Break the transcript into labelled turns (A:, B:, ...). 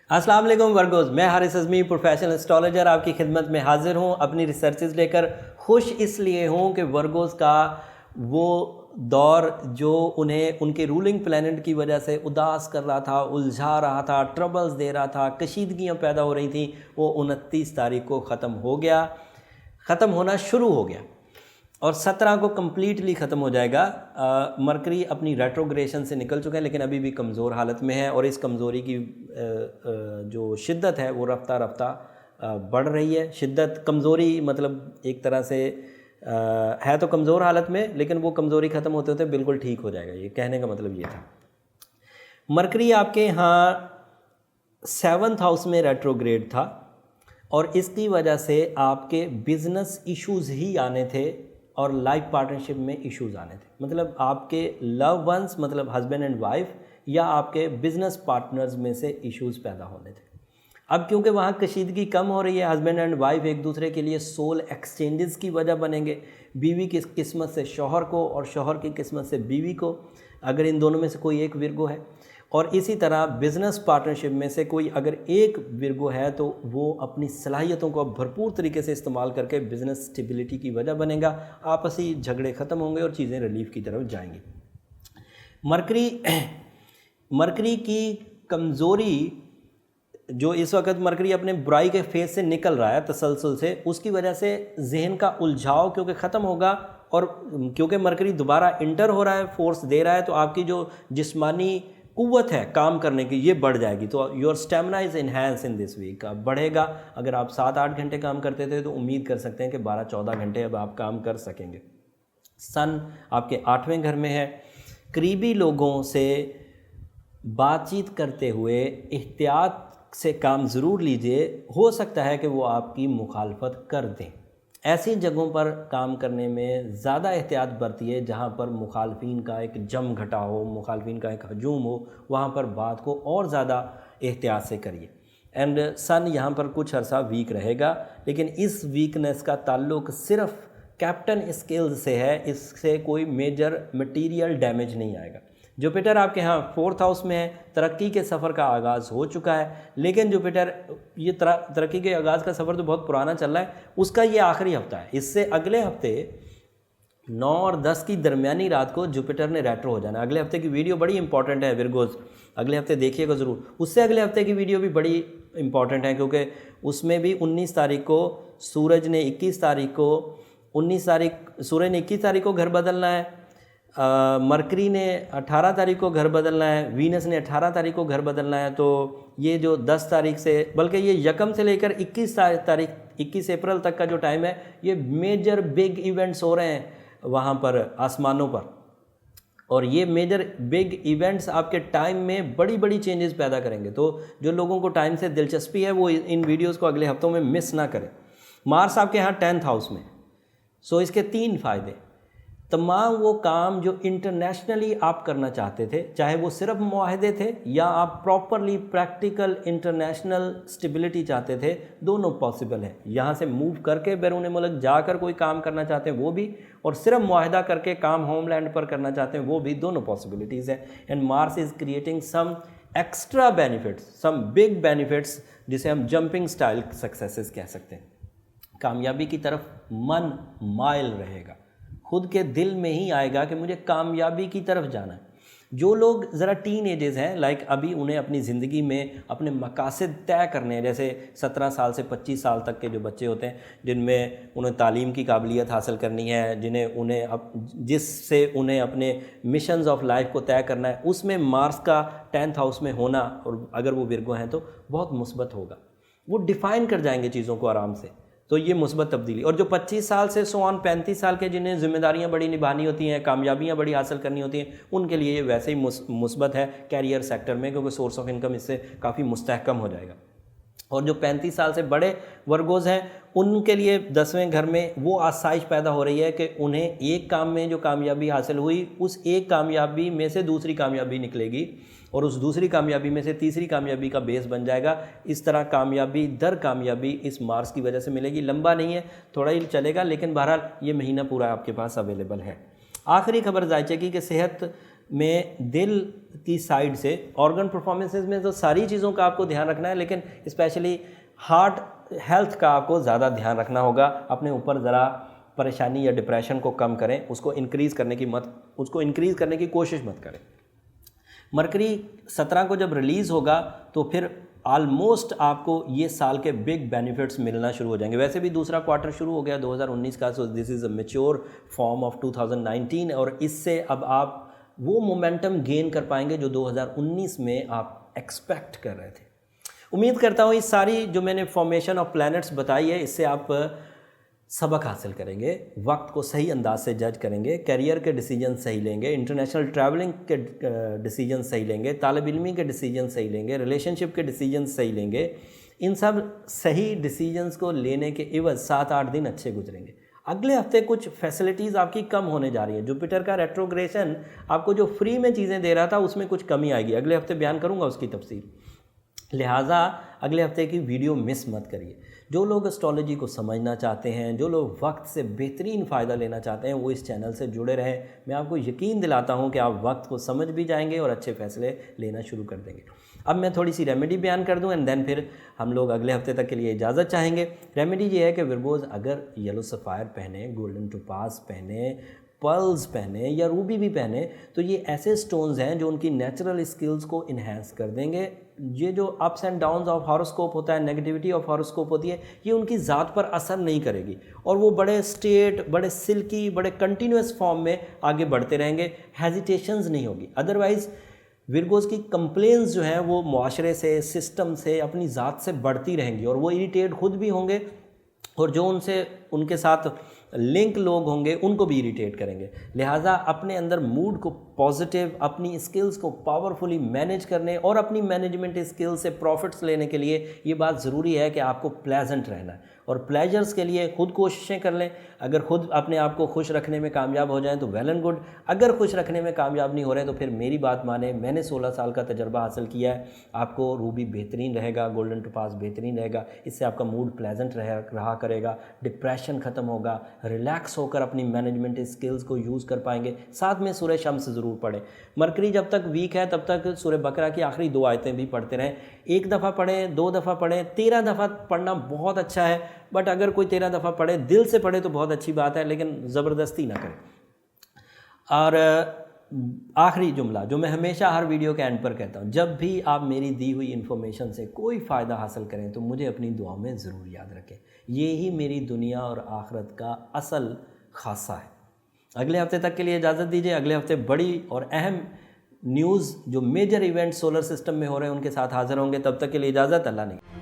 A: अस्सलाम वालेकुम वर्गोज़, मैं हारिस अज़मी प्रोफेशनल एस्ट्रोलॉजर आपकी खिदमत में हाज़िर हूँ। अपनी रिसर्चेस लेकर खुश इसलिए हूँ कि वर्गोज़ का वो दौर जो उन्हें उनके रूलिंग प्लैनेट की वजह से उदास कर रहा था, उलझा रहा था, ट्रबल्स दे रहा था, कशीदगियाँ पैदा हो रही थी, वो 29 तारीख को ख़त्म हो गया, ख़त्म होना शुरू हो गया और 17 को कम्प्लीटली ख़त्म हो जाएगा। मरकरी अपनी रेट्रोग्रेशन से निकल चुका है लेकिन अभी भी कमज़ोर हालत में है और इस कमज़ोरी की जो शिद्दत है वो रफ्ता रफ्ता बढ़ रही है। शिद्दत कमज़ोरी मतलब एक तरह से है तो कमज़ोर हालत में, लेकिन वो कमज़ोरी ख़त्म होते होते बिल्कुल ठीक हो जाएगा। ये कहने का मतलब ये था। मरकरी आपके यहाँ 7th हाउस में रेट्रोग्रेड था और इसकी वजह से आपके बिज़नेस इश्यूज़ ही आने थे और लाइफ पार्टनरशिप में इश्यूज़ आने थे। मतलब आपके लव वंस मतलब हस्बैंड एंड वाइफ या आपके बिज़नेस पार्टनर्स में से इश्यूज़ पैदा होने थे। अब क्योंकि वहाँ कशीदगी कम हो रही है, हस्बैंड एंड वाइफ एक दूसरे के लिए सोल एक्सचेंजेस की वजह बनेंगे। बीवी की किस्मत से शौहर को और शौहर की किस्मत से बीवी को, अगर इन दोनों में से कोई एक विर्गो है, और इसी तरह बिज़नेस पार्टनरशिप में से कोई अगर एक विर्गो है तो वो अपनी सलाहियतों को भरपूर तरीके से इस्तेमाल करके बिज़नेस स्टेबिलिटी की वजह बनेगा। आपसी झगड़े ख़त्म होंगे और चीज़ें रिलीफ की तरफ जाएंगी। मरकरी की कमज़ोरी जो इस वक्त मरकरी अपने बुराई के फेज से निकल रहा है तसलसल से, उसकी वजह से जहन का उलझाव क्योंकि ख़त्म होगा और क्योंकि मरकरी दोबारा इंटर हो रहा है, फोर्स दे रहा है, तो आपकी जो जिस्मानी कुव्वत है काम करने की ये बढ़ जाएगी। तो your stamina is enhance in this week, अब बढ़ेगा। अगर आप 7-8 घंटे काम करते थे तो उम्मीद कर सकते हैं कि 12-14 घंटे अब आप काम कर सकेंगे। सन आपके 8वें घर में है। करीबी लोगों से बातचीत करते हुए एहतियात से काम ज़रूर लीजिए, हो सकता है कि वो आपकी मुखालफत कर दें। ऐसी जगहों पर काम करने में ज़्यादा एहतियात बरतिए जहाँ पर मुखालफिन का एक जम घटा हो, मुखालफिन का एक हजूम हो, वहाँ पर बात को और ज़्यादा एहतियात से करिए। एंड सन यहाँ पर कुछ अर्सा वीक रहेगा, लेकिन इस वीकनेस का ताल्लुक सिर्फ कैप्टन स्किल्स से है, इससे कोई मेजर मटीरियल डैमेज नहीं आएगा। जुपिटर आपके यहाँ 4th हाउस में है, तरक्की के सफ़र का आगाज़ हो चुका है, लेकिन जुपिटर ये तरक्की के आगाज़ का सफ़र तो बहुत पुराना चल रहा है, उसका ये आखिरी हफ्ता है। इससे अगले हफ्ते 9 और 10 की दरमियानी रात को जुपिटर ने रेट्रो हो जाना। अगले हफ्ते की वीडियो बड़ी इंपॉर्टेंट है विरगोज़, अगले हफ्ते देखिएगा ज़रूर। उससे अगले हफ्ते की वीडियो भी बड़ी इंपॉर्टेंट है क्योंकि उसमें भी 19 तारीख को सूरज ने 21 तारीख को सूरज ने 21 तारीख को घर बदलना है, मरकरी ने 18 तारीख को घर बदलना है, वीनस ने 18 तारीख को घर बदलना है। तो ये जो 10 तारीख से, बल्कि ये यकम से लेकर 21 अप्रैल तक का जो टाइम है, ये मेजर बिग इवेंट्स हो रहे हैं वहाँ पर आसमानों पर, और ये मेजर बिग इवेंट्स आपके टाइम में बड़ी बड़ी चेंजेस पैदा करेंगे। तो जो लोगों को टाइम से दिलचस्पी है वो इन वीडियोज़ को अगले हफ्तों में मिस ना करें। मार्स आपके यहाँ 10th हाउस में, सो इसके 3 फ़ायदे। तमाम वो काम जो इंटरनेशनली आप करना चाहते थे, चाहे वो सिर्फ मुआहदे थे या आप प्रॉपरली प्रैक्टिकल इंटरनेशनल स्टेबिलिटी चाहते थे, दोनों पॉसिबल है। यहाँ से मूव करके बैरून मुल्क जाकर कोई काम करना चाहते हैं वो भी, और सिर्फ मुआहदा करके काम होमलैंड पर करना चाहते हैं वो भी, दोनों पॉसिबिलिटीज़ है। And Mars is creating some extra benefits, some big benefits, जिसे हम जंपिंग स्टाइल सक्सेसेस कह सकते हैं। कामयाबी की तरफ मन माइल रहेगा, खुद के दिल में ही आएगा कि मुझे कामयाबी की तरफ जाना है। जो लोग ज़रा टीन एजेस हैं, लाइक अभी उन्हें अपनी ज़िंदगी में अपने मकासद तय करने हैं, जैसे 17 साल से 25 साल तक के जो बच्चे होते हैं जिनमें उन्हें तालीम की काबिलियत हासिल करनी है, जिससे उन्हें अपने मिशंस ऑफ लाइफ को तय करना है, उसमें मार्स का 10th हाउस में होना, और अगर वो विर्गो हैं तो बहुत मुस्बत होगा। वो डिफ़ाइन कर जाएंगे चीज़ों को आराम से, तो ये मुस्बत तब्दीली। और जो 25 साल से 35 साल के जिन्हें जिम्मेदारियां बड़ी निभानी होती हैं, कामयाबियां बड़ी हासिल करनी होती हैं, उनके लिए ये वैसे ही मुस्बत है कैरियर सेक्टर में, क्योंकि सोर्स ऑफ इनकम इससे काफ़ी मुस्तहकम हो जाएगा। और जो 35 साल से बड़े वर्गोज़ हैं उनके लिए 10वें घर में वो आसाइश पैदा हो रही है कि उन्हें एक काम में जो कामयाबी हासिल हुई, उस एक कामयाबी में से दूसरी कामयाबी निकलेगी और उस दूसरी कामयाबी में से तीसरी कामयाबी का बेस बन जाएगा। इस तरह कामयाबी दर कामयाबी इस मार्स की वजह से मिलेगी। लंबा नहीं है, थोड़ा ही चलेगा, लेकिन बहरहाल ये महीना पूरा आपके पास अवेलेबल है। आखिरी खबर जायचे की कि सेहत में दिल की साइड से ऑर्गन परफॉर्मेंसेस में तो सारी चीज़ों का आपको ध्यान रखना है, लेकिन स्पेशली हार्ट हेल्थ का आपको ज़्यादा ध्यान रखना होगा। अपने ऊपर ज़रा परेशानी या डिप्रेशन को कम करें, उसको इंक्रीज़ करने की कोशिश मत करें। मरकरी 17 को जब रिलीज़ होगा तो फिर ऑलमोस्ट आपको ये साल के बिग बेनिफिट्स मिलना शुरू हो जाएंगे। वैसे भी दूसरा क्वार्टर शुरू हो गया 2019 का, so this is a mature form of 2019 और इससे अब आप वो मोमेंटम गेन कर पाएंगे जो 2019 में आप एक्सपेक्ट कर रहे थे। उम्मीद करता हूँ इस सारी जो मैंने फॉर्मेशन ऑफ प्लैनेट्स बताई है इससे आप सबक हासिल करेंगे, वक्त को सही अंदाज से जज करेंगे, करियर के डिसीजन सही लेंगे, इंटरनेशनल ट्रैवलिंग के डिसीजन सही लेंगे, तालिब इल्मी के डिसीजन सही लेंगे, रिलेशनशिप के डिसीजन सही लेंगे। इन सब सही डिसीजंस को लेने के एवज 7-8 दिन अच्छे गुजरेंगे। अगले हफ्ते कुछ फैसिलिटीज़ आपकी कम होने जा रही है। जुपिटर का रेट्रोग्रेशन आपको जो फ्री में चीज़ें दे रहा था उसमें कुछ कमी आएगी। अगले हफ्ते बयान करूँगा उसकी तफसील, लिहाजा अगले हफ्ते की वीडियो मिस मत करिए। जो लोग एस्ट्रोलॉजी को समझना चाहते हैं, जो लोग वक्त से बेहतरीन फ़ायदा लेना चाहते हैं, वो इस चैनल से जुड़े रहें। मैं आपको यकीन दिलाता हूँ कि आप वक्त को समझ भी जाएंगे और अच्छे फ़ैसले लेना शुरू कर देंगे। अब मैं थोड़ी सी रेमेडी बयान कर दूँ एंड देन फिर हम लोग अगले हफ्ते तक के लिए इजाज़त चाहेंगे। रेमेडी ये है कि विरगोज़ अगर येलो सफ़ायर पहने, गोल्डन टोपाज पहने, पर्ल्स पहने या रूबी भी पहने, तो ये ऐसे स्टोन्स हैं जो उनकी नेचुरल स्किल्स को इन्हेंस कर देंगे। ये जो ups and downs of horoscope होता है, नेगेटिविटी ऑफ हॉरोस्कोप होती है, ये उनकी ज़ात पर असर नहीं करेगी और वो बड़े स्ट्रेट, बड़े सिल्की, बड़े कंटिन्यूस फॉर्म में आगे बढ़ते रहेंगे, हेजिटेशंस नहीं होगी। अदरवाइज़ विरगोज़ की कंप्लेंट्स जो हैं वो मुआशरे से, सिस्टम से, अपनी ज़ात से बढ़ती रहेंगी और वो इरिटेट खुद भी होंगे और जो उनके साथ लिंक लोग होंगे उनको भी इरिटेट करेंगे। लिहाजा अपने अंदर मूड को पॉजिटिव, अपनी स्किल्स को पावरफुली मैनेज करने और अपनी मैनेजमेंट स्किल्स से प्रॉफिट्स लेने के लिए ये बात ज़रूरी है कि आपको प्लेजेंट रहना है और प्लेजर्स के लिए खुद कोशिशें कर लें। अगर खुद अपने आप को खुश रखने में कामयाब हो जाएं तो वेल एंड गुड, अगर खुश रखने में कामयाब नहीं हो रहे तो फिर मेरी बात माने, मैंने 16 साल का तजर्बा हासिल किया है। आपको रूबी बेहतरीन रहेगा, गोल्डन टोपाज बेहतरीन रहेगा, इससे आपका मूड प्लेजेंट रहा करेगा, डिप्रेशन ख़त्म होगा, रिलैक्स होकर अपनी मैनेजमेंट स्किल्स को यूज़ कर पाएंगे। साथ में सूरह शम्स ज़रूर पढ़ें। मरकरी जब तक वीक है तब तक सूरह बकरा की आखिरी 2 आयतें भी पढ़ते रहें। 1 दफ़ा पढ़ें, 2 दफ़ा पढ़ें, 13 दफ़ा पढ़ना बहुत अच्छा है, बट अगर कोई 13 दफ़ा पढ़े, दिल से पढ़े तो बहुत अच्छी बात है, लेकिन ज़बरदस्ती ना करें। और आखिरी जुमला जो मैं हमेशा हर वीडियो के एंड पर कहता हूँ, जब भी आप मेरी दी हुई इन्फॉर्मेशन से कोई फ़ायदा हासिल करें तो मुझे अपनी दुआ में ज़रूर याद रखें। ये ही मेरी दुनिया और आखिरत का असल खासा है। अगले हफ्ते तक के लिए इजाज़त दीजिए। अगले हफ्ते बड़ी और अहम न्यूज़ जो मेजर इवेंट सोलर सिस्टम में हो रहे हैं उनके साथ हाज़िर होंगे। तब तक के लिए इजाज़त, अल्लाह ने।